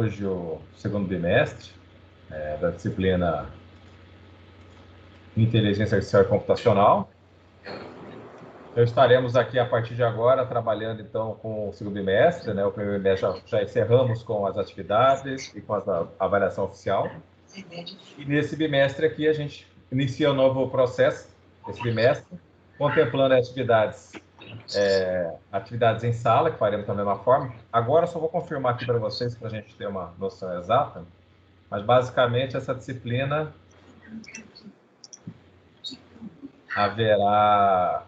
hoje o segundo bimestre da disciplina Inteligência Artificial e Computacional. Então, estaremos aqui a partir de agora trabalhando então com o segundo bimestre, né? O primeiro bimestre já encerramos com as atividades e com a avaliação oficial. E nesse bimestre aqui a gente inicia um novo processo, esse bimestre, contemplando atividades em sala, que faremos da mesma forma. Agora só vou confirmar aqui para vocês, para a gente ter uma noção exata, mas basicamente essa disciplina haverá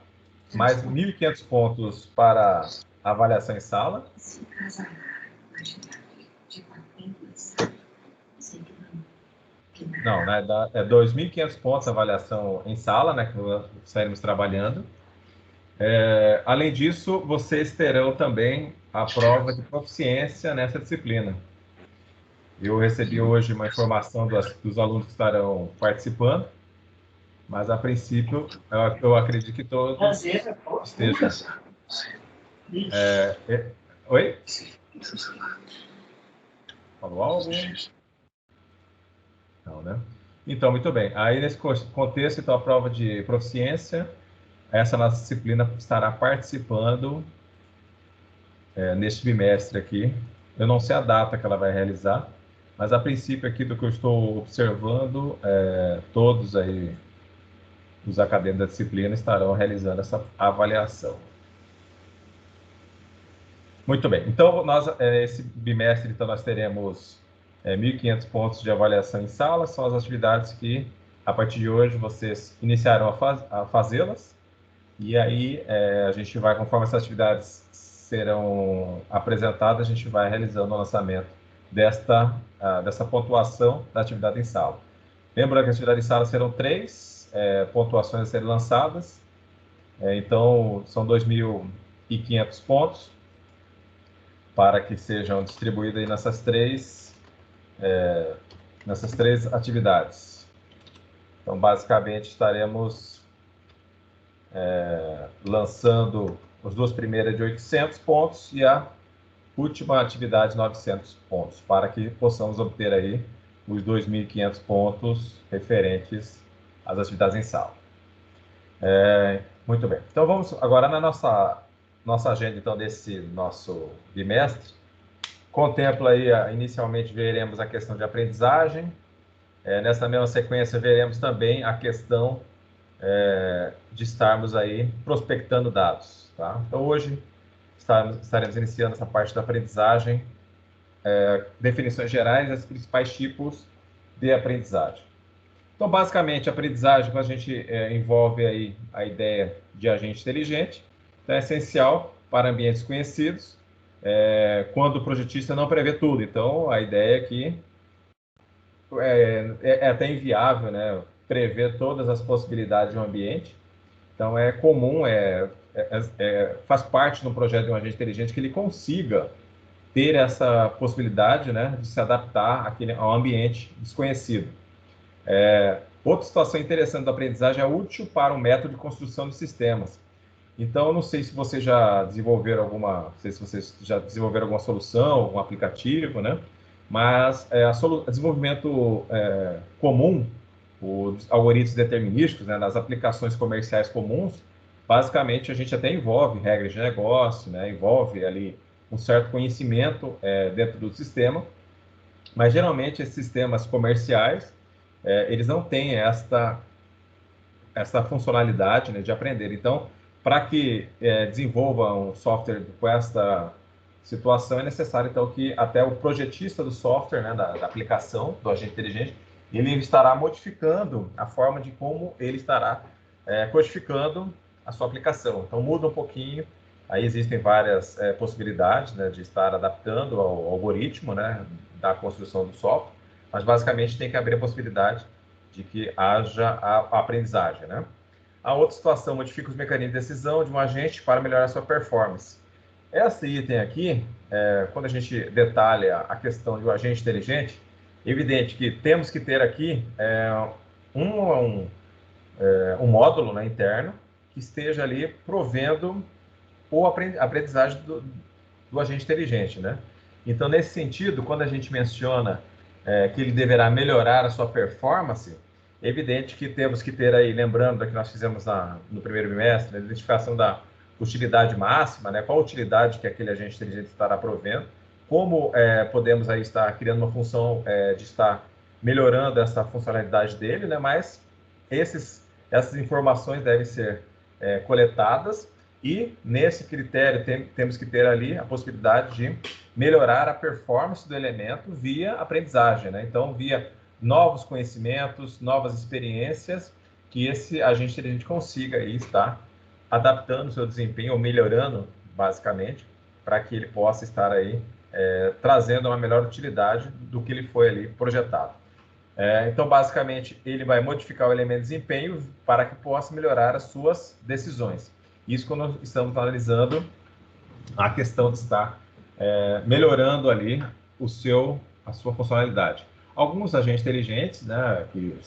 mais 1.500 pontos para avaliação em sala. Não, né? É 2.500 pontos de avaliação em sala, né? Que estaremos trabalhando. Além disso, vocês terão também a prova de proficiência nessa disciplina. Eu recebi hoje uma informação dos alunos que estarão participando, mas a princípio eu acredito que todos estejam. Oi? Falou algo? Não, né? Então, muito bem. Aí, nesse contexto, então, a prova de proficiência, essa nossa disciplina estará participando neste bimestre aqui. Eu não sei a data que ela vai realizar, mas a princípio aqui do que eu estou observando, todos aí os acadêmicos da disciplina estarão realizando essa avaliação. Muito bem. Então, esse bimestre, então, nós teremos 1.500 pontos de avaliação em sala, são as atividades que, a partir de hoje, vocês iniciarão a fazê-las, e aí a gente vai, conforme essas atividades serão apresentadas, a gente vai realizando o lançamento dessa pontuação da atividade em sala. Lembrando que a atividade em sala serão 3 pontuações a serem lançadas, então são 2.500 pontos para que sejam distribuídos aí nessas três atividades. Então, basicamente, estaremos lançando as 2 primeiras de 800 pontos e a última atividade de 900 pontos, para que possamos obter aí os 2.500 pontos referentes às atividades em sala. Muito bem. Então, vamos agora na nossa agenda, então, desse nosso bimestre. Contempla aí, inicialmente, veremos a questão de aprendizagem. Nessa mesma sequência, veremos também a questão de estarmos aí prospectando dados. Tá? Então, hoje, estaremos iniciando essa parte da aprendizagem, definições gerais e os principais tipos de aprendizagem. Então, basicamente, a aprendizagem, quando a gente envolve aí a ideia de agente inteligente, então é essencial para ambientes conhecidos, quando o projetista não prevê tudo. Então, a ideia é que é até inviável, né, prever todas as possibilidades de um ambiente. Então, é comum, faz parte do projeto de um agente inteligente que ele consiga ter essa possibilidade, né, de se adaptar ao ambiente desconhecido. Outra situação interessante da aprendizagem é útil para o método de construção de sistemas. Então, eu não sei se vocês já desenvolveram alguma solução, algum aplicativo, né? Mas desenvolvimento comum, os algoritmos determinísticos, né, nas aplicações comerciais comuns, basicamente a gente até envolve regras de negócio, né, envolve ali um certo conhecimento dentro do sistema, mas geralmente esses sistemas comerciais, eles não têm essa funcionalidade, né, de aprender. Então, para que desenvolva um software com esta situação, é necessário, então, que até o projetista do software, né, da aplicação, do agente inteligente, ele estará modificando a forma de como ele estará codificando a sua aplicação. Então, muda um pouquinho. Aí existem várias possibilidades, né, de estar adaptando ao algoritmo, né, da construção do software, mas basicamente tem que abrir a possibilidade de que haja a aprendizagem, né? A outra situação, modifica os mecanismos de decisão de um agente para melhorar a sua performance. Esse item aqui, quando a gente detalha a questão de um agente inteligente, é evidente que temos que ter aqui um módulo, né, interno que esteja ali provendo a aprendizagem do agente inteligente, né? Então, nesse sentido, quando a gente menciona que ele deverá melhorar a sua performance, é evidente que temos que ter aí, lembrando que nós fizemos no primeiro bimestre, a identificação da utilidade máxima, né? Qual a utilidade que aquele agente inteligente estará provendo, como podemos aí estar criando uma função de estar melhorando essa funcionalidade dele, né? Mas essas informações devem ser coletadas e, nesse critério, temos que ter ali a possibilidade de melhorar a performance do elemento via aprendizagem, né? Então, via novos conhecimentos, novas experiências, que esse agente inteligente consiga aí estar adaptando o seu desempenho, ou melhorando, basicamente, para que ele possa estar aí trazendo uma melhor utilidade do que ele foi ali projetado. Então, basicamente, ele vai modificar o elemento de desempenho para que possa melhorar as suas decisões. Isso quando estamos analisando a questão de estar melhorando ali a sua funcionalidade. Alguns agentes inteligentes, né, que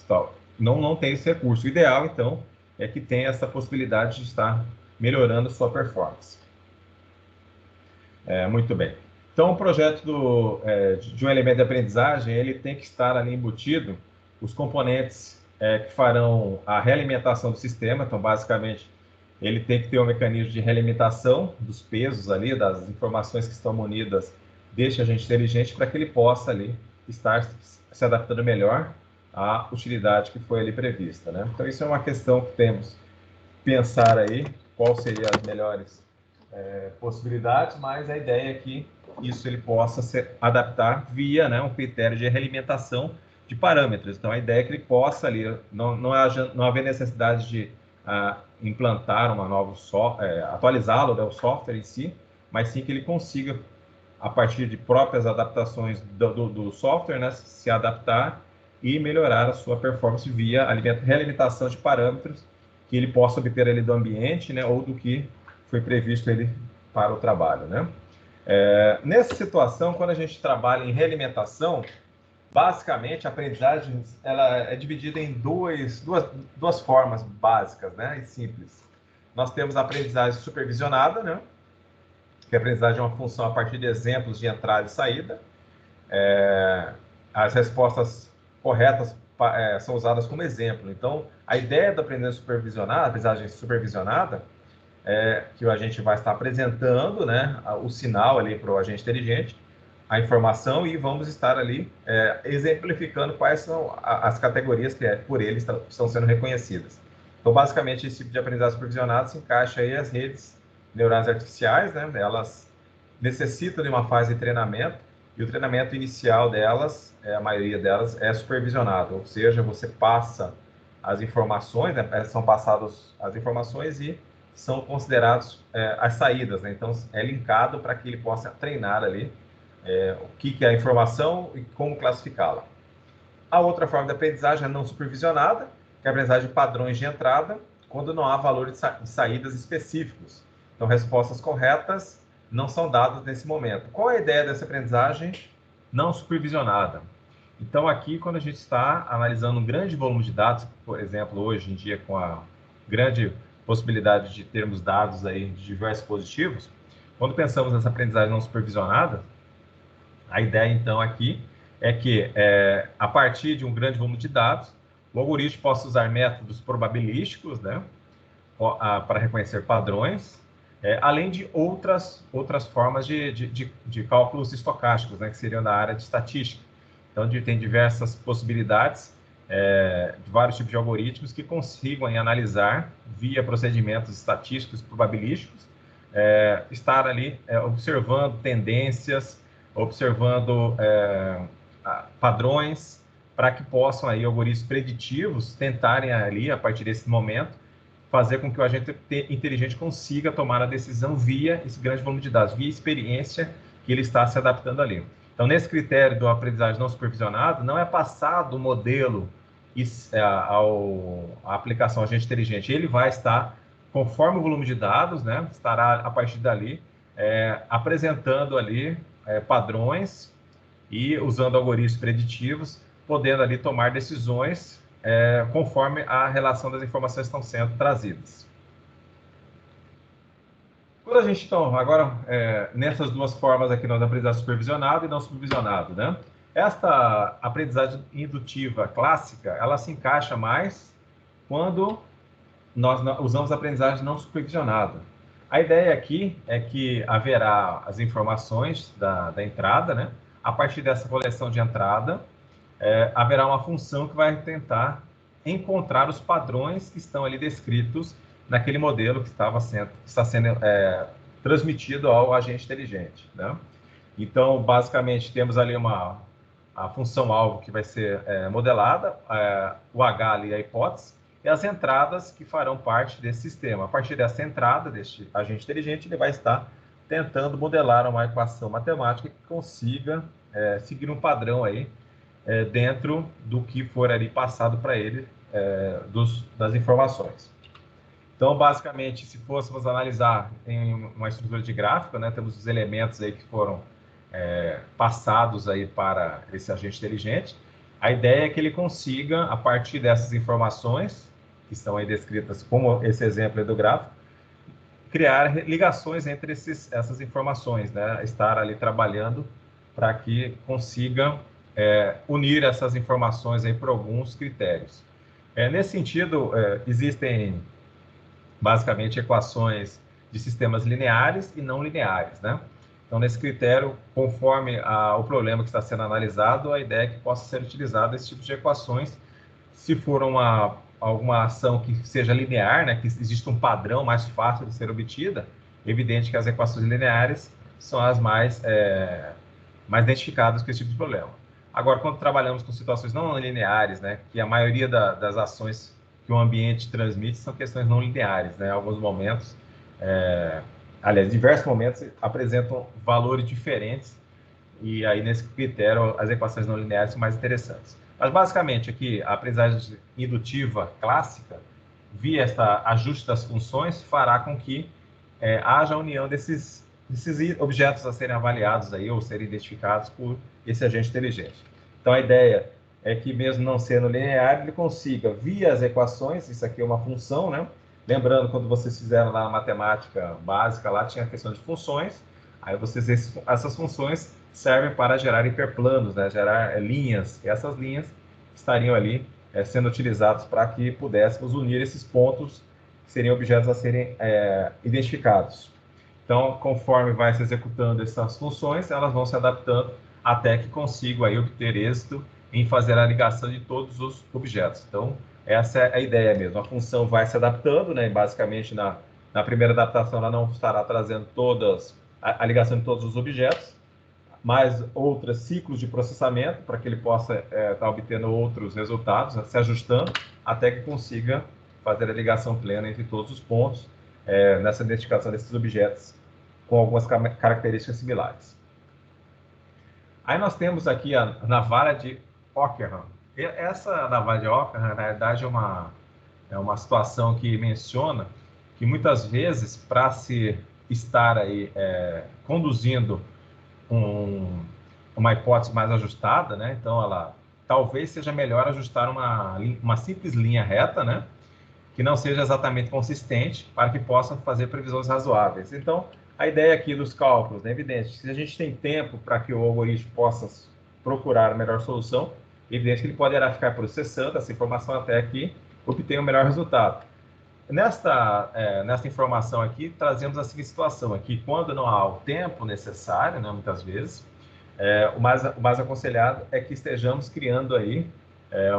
não têm esse recurso. O ideal, então, é que tenha essa possibilidade de estar melhorando sua performance. Muito bem. Então, o projeto de um elemento de aprendizagem, ele tem que estar ali embutido os componentes que farão a realimentação do sistema. Então, basicamente, ele tem que ter um mecanismo de realimentação dos pesos ali, das informações que estão munidas deste agente inteligente, para que ele possa ali estar se adaptando melhor à utilidade que foi ali prevista, né? Então, isso é uma questão que temos que pensar aí, qual seriam as melhores possibilidades, mas a ideia é que isso ele possa se adaptar via, né, um critério de realimentação de parâmetros. Então, a ideia é que ele possa ali, não haver necessidade de implantar uma nova atualizá-lo, né, o software em si, mas sim que ele consiga, a partir de próprias adaptações do software, né, se adaptar e melhorar a sua performance via realimentação de parâmetros que ele possa obter ali do ambiente, né, ou do que foi previsto ele para o trabalho, né? Nessa situação, quando a gente trabalha em realimentação, basicamente a aprendizagem ela é dividida em duas formas básicas, né, e simples. Nós temos a aprendizagem supervisionada, né, que a aprendizagem é uma função a partir de exemplos de entrada e saída. As respostas corretas são usadas como exemplo. Então, a ideia da aprendizagem supervisionada, que o agente vai estar apresentando, né, o sinal ali para o agente inteligente, a informação, e vamos estar ali exemplificando quais são as categorias que por ele estão sendo reconhecidas. Então, basicamente, esse tipo de aprendizagem supervisionada se encaixa aí as redes neurais artificiais, né? Elas necessitam de uma fase de treinamento, e o treinamento inicial delas, a maioria delas, é supervisionado, ou seja, você passa as informações, né? São passadas as informações e são considerados as saídas, né? Então, é linkado para que ele possa treinar ali o que é a informação e como classificá-la. A outra forma de aprendizagem é não supervisionada, que é a aprendizagem de padrões de entrada, quando não há valor de saídas específicos. Então, respostas corretas não são dadas nesse momento. Qual é a ideia dessa aprendizagem não supervisionada? Então, aqui, quando a gente está analisando um grande volume de dados, por exemplo, hoje em dia, com a grande possibilidade de termos dados aí de diversos dispositivos, quando pensamos nessa aprendizagem não supervisionada, a ideia, então, aqui é que, a partir de um grande volume de dados, o algoritmo possa usar métodos probabilísticos, né, para reconhecer padrões, além de outras formas de cálculos estocásticos, né, que seriam da área de estatística. Então, tem diversas possibilidades, de vários tipos de algoritmos que consigam analisar, via procedimentos estatísticos probabilísticos, estar ali observando tendências, observando padrões, para que possam aí algoritmos preditivos tentarem ali, a partir desse momento, fazer com que o agente inteligente consiga tomar a decisão via esse grande volume de dados, via experiência que ele está se adaptando ali. Então, nesse critério do aprendizagem não supervisionado, não é passado o modelo à aplicação agente inteligente. Ele vai estar, conforme o volume de dados, né, estará a partir dali apresentando ali padrões e usando algoritmos preditivos, podendo ali tomar decisões conforme a relação das informações que estão sendo trazidas. Quando a gente, então, agora, nessas duas formas aqui, nós aprendizagem supervisionado e não supervisionado, né? Esta aprendizagem indutiva clássica, ela se encaixa mais quando nós usamos a aprendizagem não supervisionada. A ideia aqui é que haverá as informações da entrada, né? A partir dessa coleção de entrada, haverá uma função que vai tentar encontrar os padrões que estão ali descritos naquele modelo que está sendo transmitido ao agente inteligente, né? Então, basicamente, temos ali a função-alvo que vai ser modelada, o H ali, a hipótese, e as entradas que farão parte desse sistema. A partir dessa entrada, deste agente inteligente, ele vai estar tentando modelar uma equação matemática que consiga seguir um padrão aí dentro do que for ali passado para ele das informações. Então, basicamente, se fôssemos analisar em uma estrutura de gráfico, né, temos os elementos aí que foram passados aí para esse agente inteligente. A ideia é que ele consiga, a partir dessas informações, que estão aí descritas como esse exemplo aí do gráfico, criar ligações entre essas informações, né? Estar ali trabalhando para que consiga unir essas informações aí por alguns critérios. Nesse sentido, existem basicamente equações de sistemas lineares e não lineares, né? Então, nesse critério, conforme o problema que está sendo analisado, a ideia é que possa ser utilizado esse tipo de equações. Se for alguma ação que seja linear, né, que existe um padrão mais fácil de ser obtida, é evidente que as equações lineares são as mais identificadas com esse tipo de problema. Agora, quando trabalhamos com situações não lineares, né, que a maioria das ações que o ambiente transmite são questões não lineares, né, em alguns momentos, aliás, diversos momentos apresentam valores diferentes, e aí nesse critério as equações não lineares são mais interessantes. Mas basicamente aqui a aprendizagem indutiva clássica, via esta ajuste das funções, fará com que haja a união desses objetos a serem avaliados aí ou serem identificados por esse agente inteligente. Então a ideia é que mesmo não sendo linear, ele consiga via as equações, isso aqui é uma função, né? Lembrando, quando vocês fizeram lá na matemática básica, lá tinha a questão de funções, aí essas funções servem para gerar hiperplanos, né? Gerar linhas, e essas linhas estariam ali sendo utilizadas para que pudéssemos unir esses pontos, que seriam objetos a serem identificados. Então, conforme vai se executando essas funções, elas vão se adaptando até que consigam aí obter êxito em fazer a ligação de todos os objetos. Então, essa é a ideia mesmo. A função vai se adaptando, né? E basicamente, na primeira adaptação, ela não estará trazendo a ligação de todos os objetos, mas outros ciclos de processamento para que ele possa estar obtendo outros resultados, se ajustando, até que consiga fazer a ligação plena entre todos os pontos nessa identificação desses objetos com algumas características similares. Aí nós temos aqui a navalha de Ockham. Essa navalha de Ockham, na realidade, é uma situação que menciona que muitas vezes, para se estar aí conduzindo uma hipótese mais ajustada, né? Então, ela talvez seja melhor ajustar uma simples linha reta, né? Que não seja exatamente consistente, para que possa fazer previsões razoáveis. Então, a ideia aqui dos cálculos, é evidente, se a gente tem tempo para que o algoritmo possa procurar a melhor solução, é evidente que ele poderá ficar processando essa informação até que obtenha o melhor resultado. Nesta informação aqui, trazemos a seguinte situação, aqui, quando não há o tempo necessário, né, muitas vezes, o mais aconselhado é que estejamos criando aí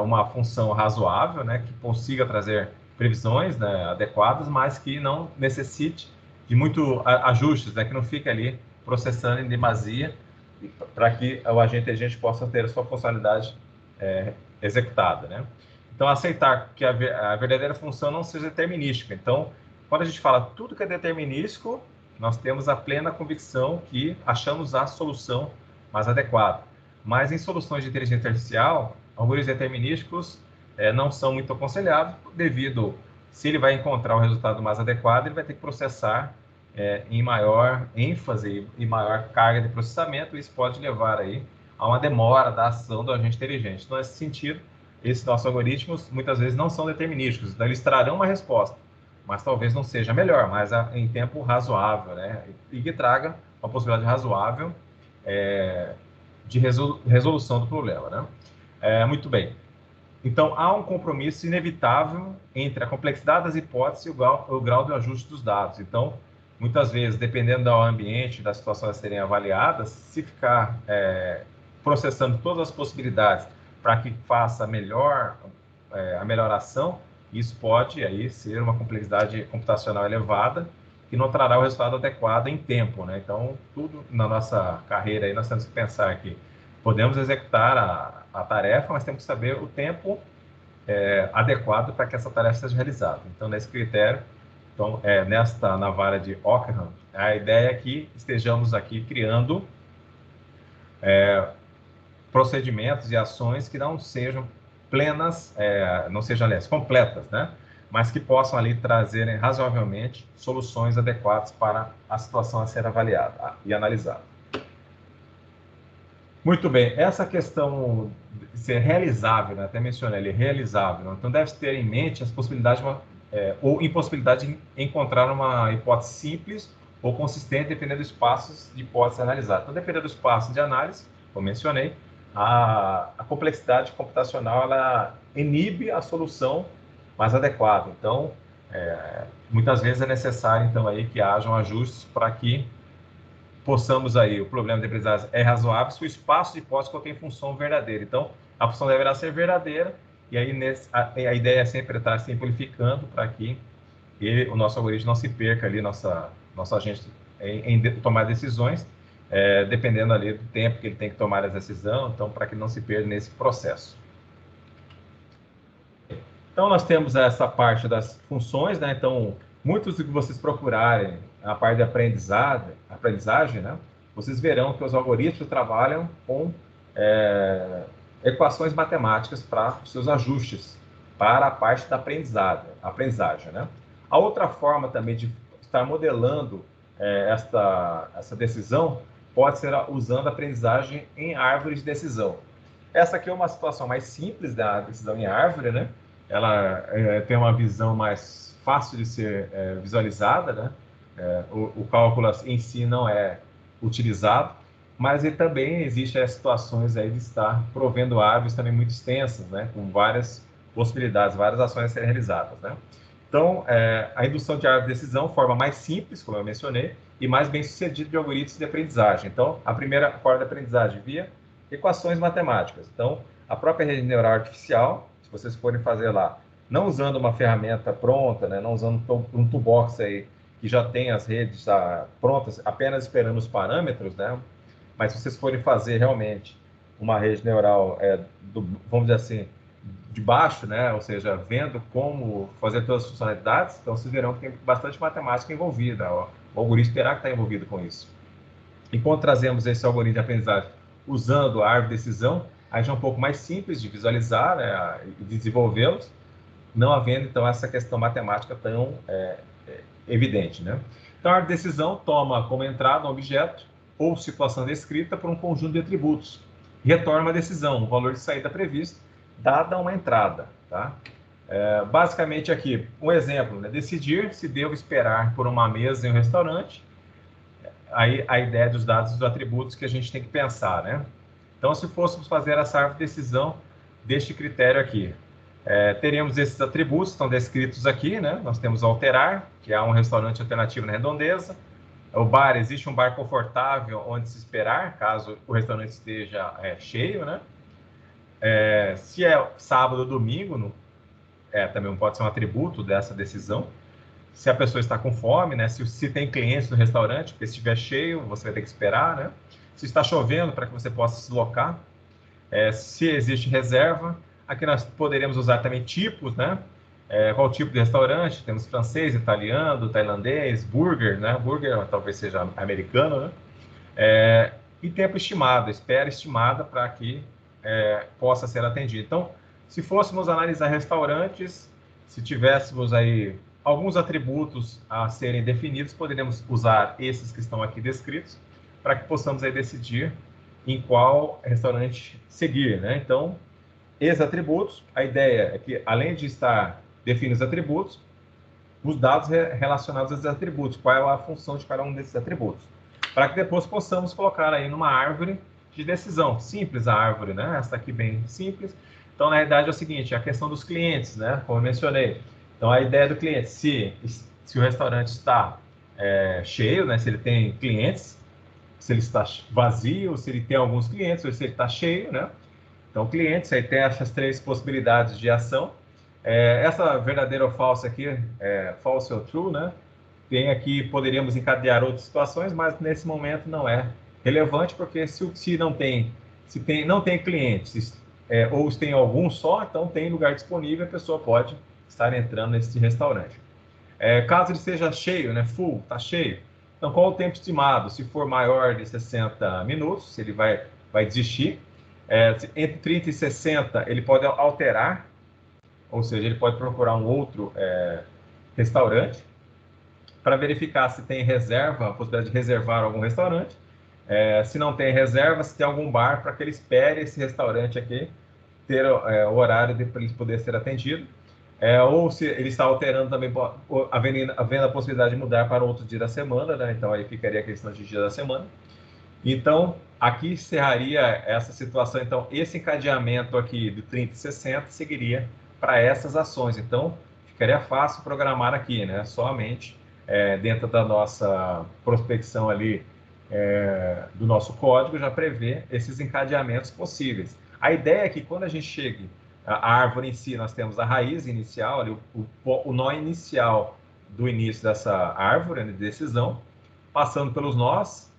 uma função razoável, né, que consiga trazer previsões, né, adequadas, mas que não necessite de muito ajustes, né, que não fique ali processando em demasia para que o agente inteligente possa ter a sua funcionalidade executada, né? Então, aceitar que a verdadeira função não seja determinística. Então, quando a gente fala tudo que é determinístico, nós temos a plena convicção que achamos a solução mais adequada. Mas em soluções de inteligência artificial, algoritmos determinísticos não são muito aconselhados, devido, se ele vai encontrar o resultado mais adequado, ele vai ter que processar em maior ênfase e maior carga de processamento, e isso pode levar aí a uma demora da ação do agente inteligente. Então, nesse sentido, esses nossos algoritmos muitas vezes não são determinísticos, então eles trarão uma resposta, mas talvez não seja melhor, mas em tempo razoável, né? E que traga uma possibilidade razoável de resolução do problema, né? Muito bem. Então, há um compromisso inevitável entre a complexidade das hipóteses e o grau de ajuste dos dados. Então, muitas vezes, dependendo do ambiente, das situações a serem avaliadas, se ficar processando todas as possibilidades para que faça a melhoração, isso pode aí ser uma complexidade computacional elevada que não trará o resultado adequado em tempo, né? Então, tudo na nossa carreira aí nós temos que pensar que podemos executar a tarefa, mas temos que saber o tempo adequado para que essa tarefa seja realizada. Então, nesse critério, então, nesta navalha de Ockham, a ideia é que estejamos aqui criando procedimentos e ações que não sejam plenas, não sejam, aliás, completas, né? Mas que possam ali trazerem razoavelmente soluções adequadas para a situação a ser avaliada e analisada. Muito bem, essa questão de ser realizável, né? Até mencionei ele, realizável, então deve ter em mente as possibilidades ou impossibilidade de encontrar uma hipótese simples ou consistente, dependendo dos passos de hipótese analisada. Então, dependendo dos passos de análise, como mencionei, a complexidade computacional ela inibe a solução mais adequada. Então, muitas vezes é necessário então aí que hajam ajustes para que possamos aí, o problema de aprendizagem é razoável se o espaço de hipótese contém função verdadeira. Então, a função deverá ser verdadeira, e aí a ideia é sempre estar simplificando para que o nosso algoritmo não se perca ali, nosso agente em tomar decisões, dependendo ali do tempo que ele tem que tomar a decisão, então, para que ele não se perca nesse processo. Então, nós temos essa parte das funções, né? Então, muitos do que vocês procurarem a parte de aprendizagem, né? Vocês verão que os algoritmos trabalham com equações matemáticas para os seus ajustes para a parte da aprendizagem, né? A outra forma também de estar modelando essa decisão pode ser usando a aprendizagem em árvore de decisão. Essa aqui é uma situação mais simples da decisão em árvore, né? Ela tem uma visão mais fácil de ser visualizada, né? O cálculo em si não é utilizado, mas ele também existe as situações aí de estar provendo árvores também muito extensas, né? Com várias possibilidades, várias ações a serem realizadas, né? Então, a indução de árvore de decisão, forma mais simples, como eu mencionei, e mais bem sucedida de algoritmos de aprendizagem. Então, a primeira forma de aprendizagem via equações matemáticas. Então, a própria rede neural artificial, se vocês forem fazer lá, não usando uma ferramenta pronta, né, não usando um toolbox aí que já tem as redes prontas, apenas esperando os parâmetros, né? Mas se vocês forem fazer realmente uma rede neural, vamos dizer assim, de baixo, né? Ou seja, vendo como fazer todas as funcionalidades, então vocês verão que tem bastante matemática envolvida. O algoritmo terá que estar envolvido com isso. Enquanto trazemos esse algoritmo de aprendizagem usando a árvore de decisão, aí já é um pouco mais simples de visualizar, né, e desenvolvê-los, não havendo, então, essa questão matemática tão evidente, né? Então, a árvore de decisão toma como entrada um objeto ou situação descrita por um conjunto de atributos. Retorna uma decisão, um valor de saída previsto, dada uma entrada, tá? Basicamente aqui, um exemplo, né? Decidir se devo esperar por uma mesa em um restaurante. Aí a ideia dos dados dos atributos que a gente tem que pensar, né? Então, se fôssemos fazer essa árvore de decisão deste critério aqui, teríamos esses atributos, estão descritos aqui, né? Nós temos alterar, que é um restaurante alternativo na redondeza. O bar, existe um bar confortável onde se esperar, caso o restaurante esteja cheio, né? Se é sábado ou domingo, também pode ser um atributo dessa decisão. Se a pessoa está com fome, né? Se tem clientes no restaurante, porque se estiver cheio, você vai ter que esperar, né? Se está chovendo, para que você possa se deslocar. Se existe reserva. Aqui nós poderíamos usar também tipos, né? Qual tipo de restaurante? Temos francês, italiano, tailandês, burger, né? Burger talvez seja americano, né? E tempo estimado, espera estimada para que possa ser atendido. Então, se fôssemos analisar restaurantes, se tivéssemos aí alguns atributos a serem definidos, poderíamos usar esses que estão aqui descritos para que possamos aí decidir em qual restaurante seguir, né? Então, esses atributos, a ideia é que, além de estar definindo os atributos, os dados relacionados a esses atributos, qual é a função de cada um desses atributos, para que depois possamos colocar aí numa árvore de decisão. Simples a árvore, né? Essa aqui bem simples. Então, na realidade, é o seguinte, a questão dos clientes, né? Como eu mencionei. Então, a ideia do cliente, se o restaurante está cheio, né? Se ele tem clientes, se ele está vazio, se ele tem alguns clientes, ou se ele está cheio, né? Então, clientes, aí tem essas três possibilidades de ação. Essa verdadeira ou falsa aqui, false ou true, né? Tem aqui, poderíamos encadear outras situações, mas nesse momento não é relevante, porque se não tem, não tem clientes, ou se tem algum só, então tem lugar disponível, a pessoa pode estar entrando nesse restaurante. Caso ele seja cheio, né, full, está cheio, então qual o tempo estimado? Se for maior de 60 minutos, ele vai desistir. Entre 30 e 60, ele pode alterar, ou seja, ele pode procurar um outro restaurante para verificar se tem reserva, a possibilidade de reservar algum restaurante. Se não tem reserva, se tem algum bar, para que ele espere esse restaurante aqui ter o horário para ele poder ser atendido. Ou se ele está alterando também, havendo a possibilidade de mudar para outro dia da semana, né? Então aí ficaria a questão de dia da semana. Então, aqui encerraria essa situação. Então, esse encadeamento aqui do 30 e 60 seguiria para essas ações. Então, ficaria fácil programar aqui, né? Somente dentro da nossa prospecção ali, do nosso código, já prevê esses encadeamentos possíveis. A ideia é que quando a gente chegue a árvore em si, nós temos a raiz inicial, ali, o nó inicial do início dessa árvore, né, de decisão, passando pelos nós.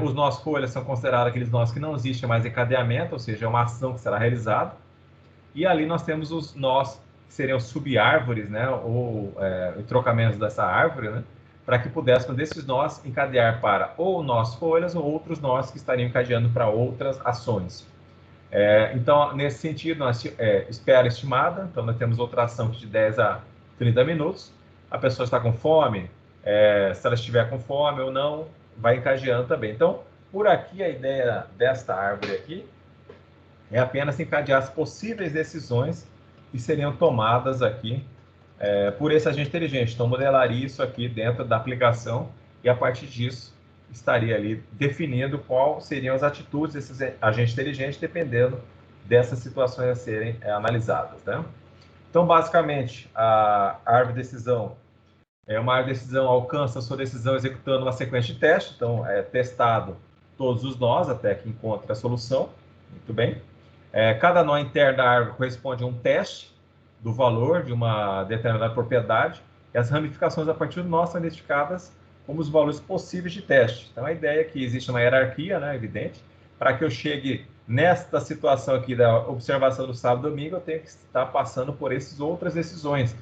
Os nós folhas são considerados aqueles nós que não existe mais encadeamento, ou seja, é uma ação que será realizada. E ali nós temos os nós que seriam subárvores, né, ou trocamentos dessa árvore, né, para que pudéssemos desses nós encadear para ou nós folhas ou outros nós que estariam encadeando para outras ações. Então, nesse sentido, nós espera estimada, então nós temos outra ação de 10 a 30 minutos. A pessoa está com fome, se ela estiver com fome ou não, vai encadeando também. Então, por aqui, a ideia desta árvore aqui é apenas encadear as possíveis decisões que seriam tomadas aqui por esse agente inteligente. Então, modelaria isso aqui dentro da aplicação e, a partir disso, estaria ali definindo quais seriam as atitudes desses agentes inteligentes, dependendo dessas situações a serem analisadas, né? Então, basicamente, a árvore de decisão uma árvore de decisão alcança a sua decisão executando uma sequência de teste. Então, é testado todos os nós até que encontre a solução. Muito bem. Cada nó interno da árvore corresponde a um teste do valor de uma determinada propriedade, e as ramificações a partir do nó são identificadas como os valores possíveis de teste. Então, a ideia é que existe uma hierarquia, né, evidente, para que eu chegue nesta situação aqui da observação do sábado e domingo, eu tenho que estar passando por essas outras decisões,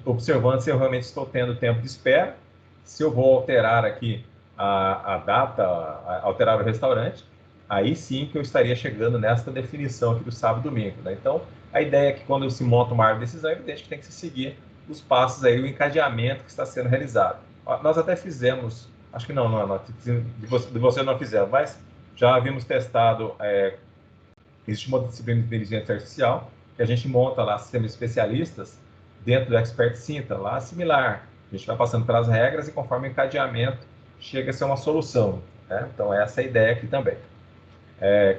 observando se eu realmente estou tendo tempo de espera, se eu vou alterar aqui a data, alterar o restaurante, aí sim que eu estaria chegando nessa definição aqui do sábado e domingo, né? Então, a ideia é que quando se monta uma árvore de decisão, é evidente que tem que se seguir os passos aí, o encadeamento que está sendo realizado. Nós até fizemos, acho que não, de você não fizemos, mas já havíamos testado, existe uma disciplina de inteligência artificial, que a gente monta lá sistemas especialistas dentro do Expert Sinta, lá similar. A gente vai passando pelas regras e conforme o encadeamento chega a ser uma solução, né? Então, essa é a ideia aqui também.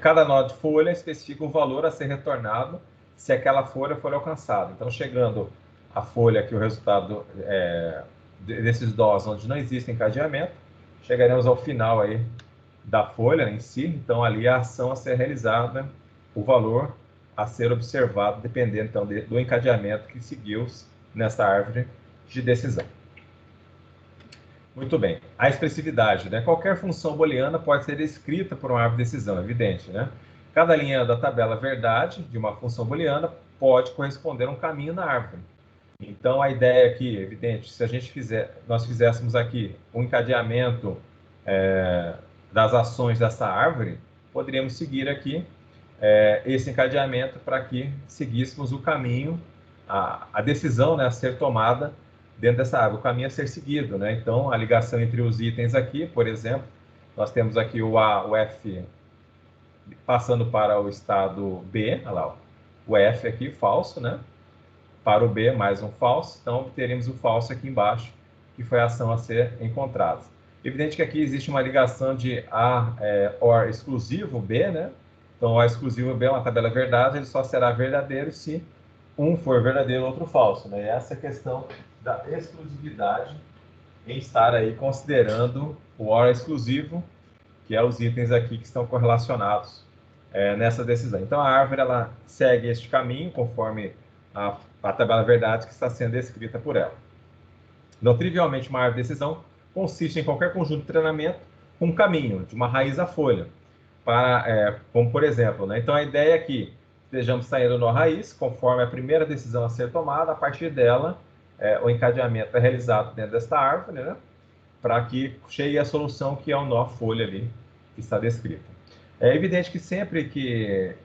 Cada nó de folha especifica um valor a ser retornado se aquela folha for alcançada. Então, chegando a folha aqui, o resultado desses nós onde não existe encadeamento, chegaremos ao final aí da folha em si. Então, ali a ação a ser realizada, o valor a ser observado, dependendo então do encadeamento que seguiu nessa árvore de decisão. Muito bem. A expressividade, né? Qualquer função booleana pode ser escrita por uma árvore de decisão, é evidente, né? Cada linha da tabela verdade de uma função booleana pode corresponder a um caminho na árvore. Então, a ideia aqui, evidente, se a gente nós fizéssemos aqui um encadeamento das ações dessa árvore, poderíamos seguir aqui esse encadeamento para que seguíssemos o caminho, a decisão, né, a ser tomada dentro dessa árvore, o caminho a ser seguido, né? Então, a ligação entre os itens aqui, por exemplo, nós temos aqui o A, o F passando para o estado B, olha lá, o F aqui, falso, né? para o B mais um falso, então obteremos o falso aqui embaixo, que foi a ação a ser encontrada. Evidente que aqui existe uma ligação de A OR exclusivo B, né? Então, O exclusivo B é uma tabela verdade, ele só será verdadeiro se um for verdadeiro e outro falso, né? E essa é a questão da exclusividade em estar aí considerando o OR exclusivo, que é os itens aqui que estão correlacionados nessa decisão. Então, a árvore ela segue este caminho conforme a tabela verdade que está sendo descrita por ela. Então, trivialmente, uma árvore de decisão consiste em qualquer conjunto de treinamento com um caminho, de uma raiz à folha, como por exemplo, né? Então, a ideia é que estejamos saindo nó raiz, conforme a primeira decisão a ser tomada, a partir dela, o encadeamento é realizado dentro desta árvore, né? Para que chegue a solução que é o nó folha ali, que está descrita. É evidente que sempre que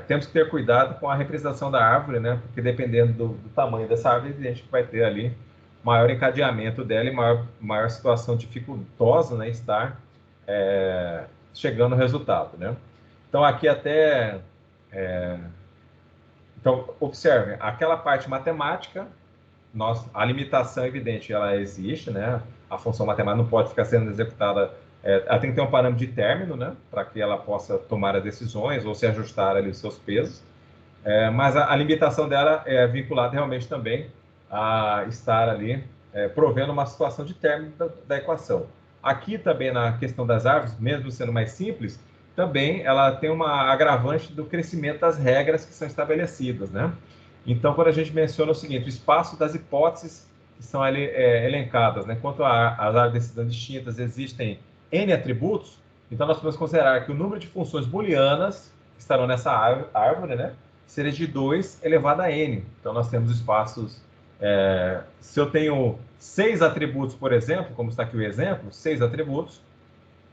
temos que ter cuidado com a representação da árvore, né? Porque dependendo do tamanho dessa árvore, a gente vai ter ali maior encadeamento dela e maior situação dificultosa, né? Estar chegando ao resultado, né? Então, aqui até... Então, observem, aquela parte matemática, a limitação evidente, ela existe, né? A função matemática não pode ficar sendo executada, ela tem que ter um parâmetro de término, né? Para que ela possa tomar as decisões ou se ajustar ali os seus pesos. Mas a limitação dela é vinculada realmente também a estar ali provendo uma situação de término da equação. Aqui também na questão das árvores, mesmo sendo mais simples, também ela tem uma agravante do crescimento das regras que são estabelecidas, né? Então, quando a gente menciona o seguinte, o espaço das hipóteses que são ali elencadas, né? Quanto às árvores de decisão distintas, existem N atributos, então nós podemos considerar que o número de funções booleanas que estarão nessa árvore, né? Seria de 2 elevado a n. Então, nós temos espaços... se eu tenho 6 atributos, por exemplo, como está aqui o exemplo, 6 atributos,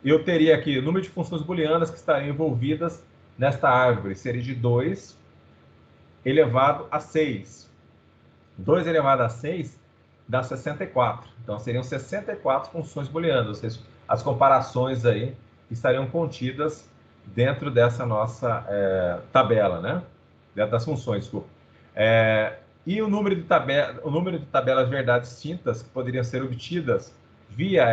eu teria aqui o número de funções booleanas que estariam envolvidas nesta árvore. Seria de 2 elevado a 6. 2 elevado a 6 dá 64. Então, seriam 64 funções booleanas, ou seja, as comparações aí estariam contidas dentro dessa nossa tabela, né? Dentro das funções, desculpa. E o número de tabelas verdades distintas que poderiam ser obtidas via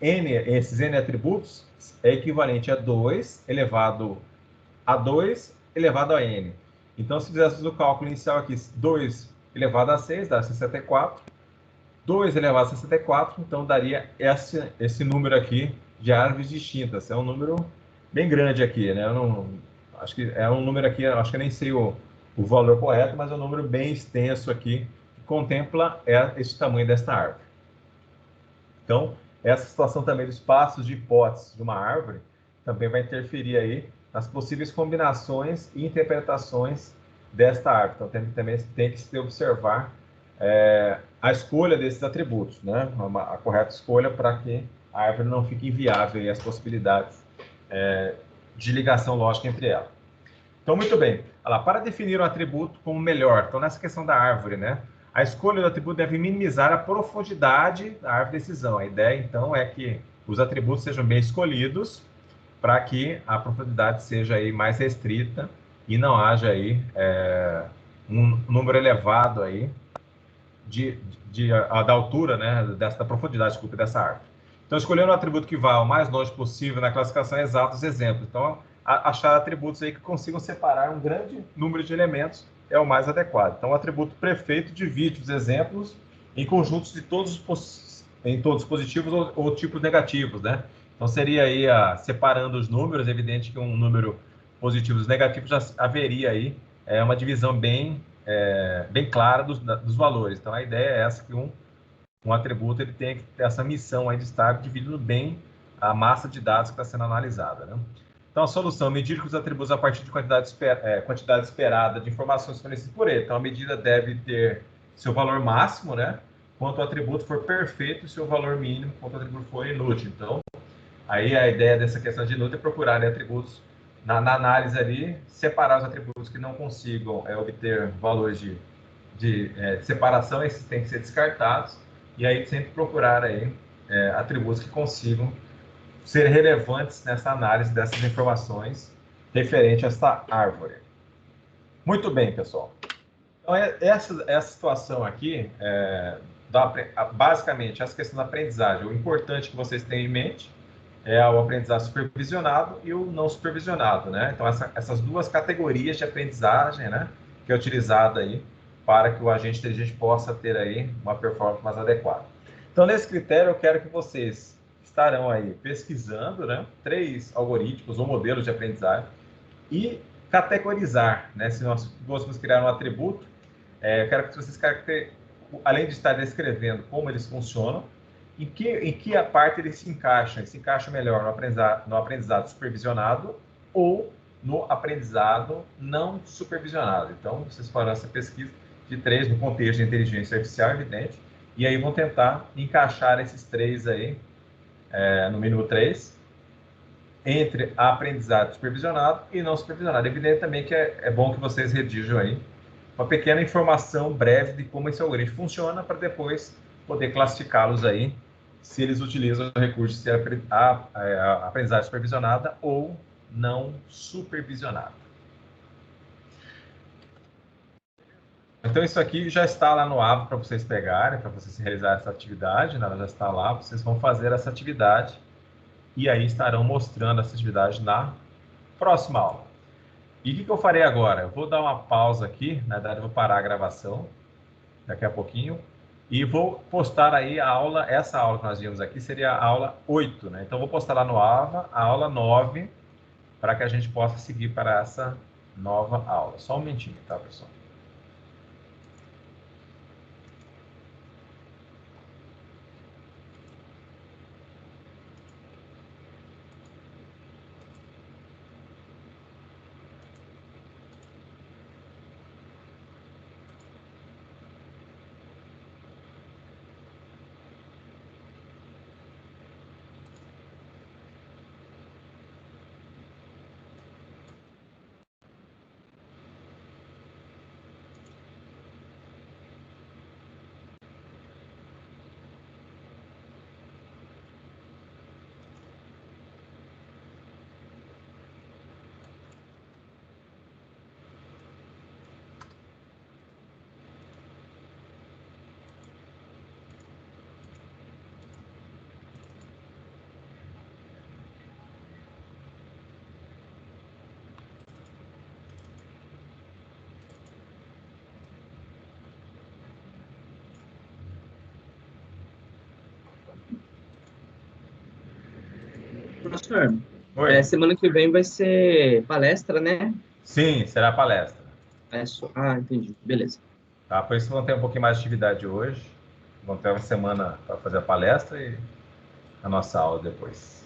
esses N atributos é equivalente a 2 elevado a 2 elevado a N. Então, se fizéssemos o cálculo inicial aqui, 2 elevado a 6 dá 64. 2 elevado a 64, então daria esse número aqui de árvores distintas. É um número bem grande aqui, né? Acho que é um número aqui, acho que eu nem sei o valor correto, mas é um número bem extenso aqui, que contempla esse tamanho desta árvore. Então, essa situação também dos espaços de hipóteses de uma árvore também vai interferir aí nas possíveis combinações e interpretações desta árvore. Então, também tem que se observar a escolha desses atributos, né? A correta escolha para que a árvore não fique inviável e as possibilidades de ligação lógica entre elas. Então, muito bem. Olha lá, para definir um atributo como melhor, então nessa questão da árvore, né? A escolha do atributo deve minimizar a profundidade da árvore de decisão. A ideia, então, é que os atributos sejam bem escolhidos para que a profundidade seja aí mais restrita e não haja aí um número elevado aí da altura, né, da profundidade, desculpa, dessa árvore. Então, escolhendo um atributo que vá o mais longe possível na classificação exata dos exemplos. Então, achar atributos aí que consigam separar um grande número de elementos é o mais adequado. Então, o atributo prefeito divide os exemplos em conjuntos de todos positivos ou tipos negativos, né? Então, seria aí, separando os números, evidente que um número positivo e negativo já haveria aí uma divisão bem clara dos valores. Então, a ideia é essa, que um atributo ele tem que ter essa missão aí de estar dividindo bem a massa de dados que está sendo analisada, né? Então, a solução, medir que os atributos a partir de quantidade esperada de informações fornecidas por ele. Então, a medida deve ter seu valor máximo, né? Quanto o atributo for perfeito, e seu valor mínimo, quanto o atributo for inútil. Então, aí a ideia dessa questão de inútil é procurar atributos, na análise ali, separar os atributos que não consigam obter valores de separação, esses têm que ser descartados, e aí sempre procurar aí atributos que consigam ser relevantes nessa análise dessas informações referente a esta árvore. Muito bem, pessoal. Então, essa situação aqui, basicamente, essa questão da aprendizagem, o importante que vocês tenham em mente é o aprendizado supervisionado e o não supervisionado, né? Então, essas duas categorias de aprendizagem, né, que é utilizada aí para que o agente inteligente possa ter aí uma performance mais adequada. Então, nesse critério, eu quero que vocês estarão aí pesquisando, né, 3 algoritmos ou modelos de aprendizagem e categorizar, né? Se nós fôssemos criar um atributo, eu quero que vocês, além de estar descrevendo como eles funcionam, em que a parte eles se encaixam. Se encaixa melhor no aprendizado supervisionado ou no aprendizado não supervisionado. Então, vocês farão essa pesquisa de 3 no contexto de inteligência artificial, evidente, e aí vão tentar encaixar esses 3 aí, no mínimo 3, entre aprendizado supervisionado e não supervisionado. Evidente também que é bom que vocês redigam aí uma pequena informação breve de como esse algoritmo funciona para depois poder classificá-los aí, se eles utilizam o recurso de aprendizagem supervisionada ou não supervisionada. Então, isso aqui já está lá no Avo para vocês pegarem, para vocês realizarem essa atividade, né? Ela já está lá, vocês vão fazer essa atividade e aí estarão mostrando essa atividade na próxima aula. E o que eu farei agora? Eu vou dar uma pausa aqui, na verdade eu vou parar a gravação daqui a pouquinho e vou postar aí a aula, essa aula que nós vimos aqui seria a aula 8, né? Então vou postar lá no AVA a aula 9 para que a gente possa seguir para essa nova aula. Só um momentinho, tá, pessoal? Professor, Oi. semana que vem vai ser palestra, né? Sim, será a palestra. Entendi. Beleza. Tá? Por isso vão ter um pouquinho mais de atividade hoje. Vão ter uma semana para fazer a palestra e a nossa aula depois.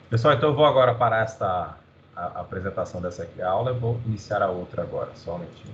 Pessoal, então eu vou agora parar a apresentação dessa aqui, a aula, e vou iniciar a outra agora, só um momentinho.